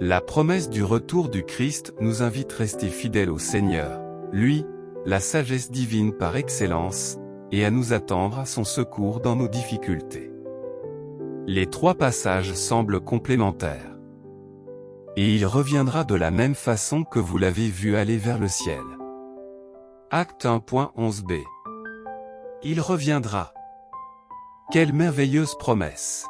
La promesse du retour du Christ nous invite à rester fidèles au Seigneur, lui, la sagesse divine par excellence, et à nous attendre à son secours dans nos difficultés. Les trois passages semblent complémentaires. Et il reviendra de la même façon que vous l'avez vu aller vers le ciel. Acte 1.11b. Il reviendra. Quelle merveilleuse promesse!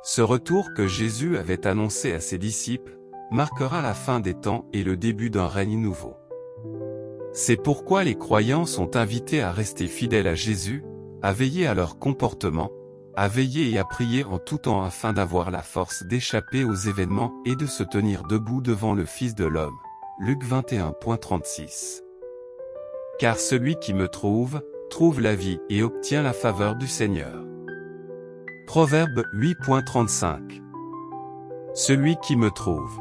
Ce retour que Jésus avait annoncé à ses disciples, marquera la fin des temps et le début d'un règne nouveau. C'est pourquoi les croyants sont invités à rester fidèles à Jésus, à veiller à leur comportement, à veiller et à prier en tout temps afin d'avoir la force d'échapper aux événements et de se tenir debout devant le Fils de l'homme. Luc 21.36. Car celui qui me trouve la vie et obtient la faveur du Seigneur. Proverbe 8.35. Celui qui me trouve.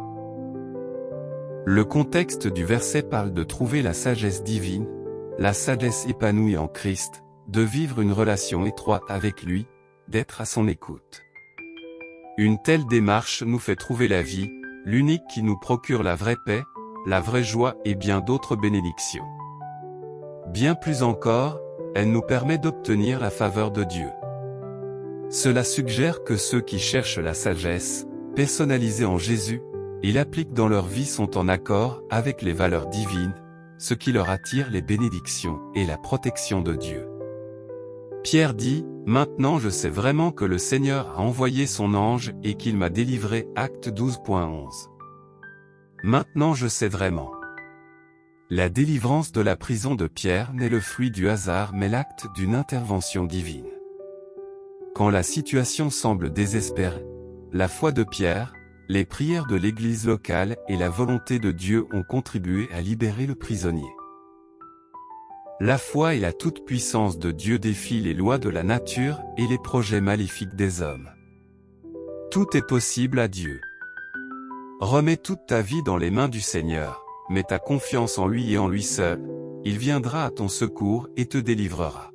Le contexte du verset parle de trouver la sagesse divine, la sagesse épanouie en Christ, de vivre une relation étroite avec lui, d'être à son écoute. Une telle démarche nous fait trouver la vie, l'unique qui nous procure la vraie paix, la vraie joie et bien d'autres bénédictions. Bien plus encore, elle nous permet d'obtenir la faveur de Dieu. Cela suggère que ceux qui cherchent la sagesse, personnalisée en Jésus, et l'appliquent dans leur vie sont en accord avec les valeurs divines, ce qui leur attire les bénédictions et la protection de Dieu. Pierre dit, « Maintenant je sais vraiment que le Seigneur a envoyé son ange et qu'il m'a délivré. » Acte 12.11. Maintenant je sais vraiment. La délivrance de la prison de Pierre n'est le fruit du hasard mais l'acte d'une intervention divine. Quand la situation semble désespérée, la foi de Pierre, les prières de l'église locale et la volonté de Dieu ont contribué à libérer le prisonnier. La foi et la toute-puissance de Dieu défient les lois de la nature et les projets maléfiques des hommes. Tout est possible à Dieu. Remets toute ta vie dans les mains du Seigneur, mets ta confiance en lui et en lui seul, il viendra à ton secours et te délivrera.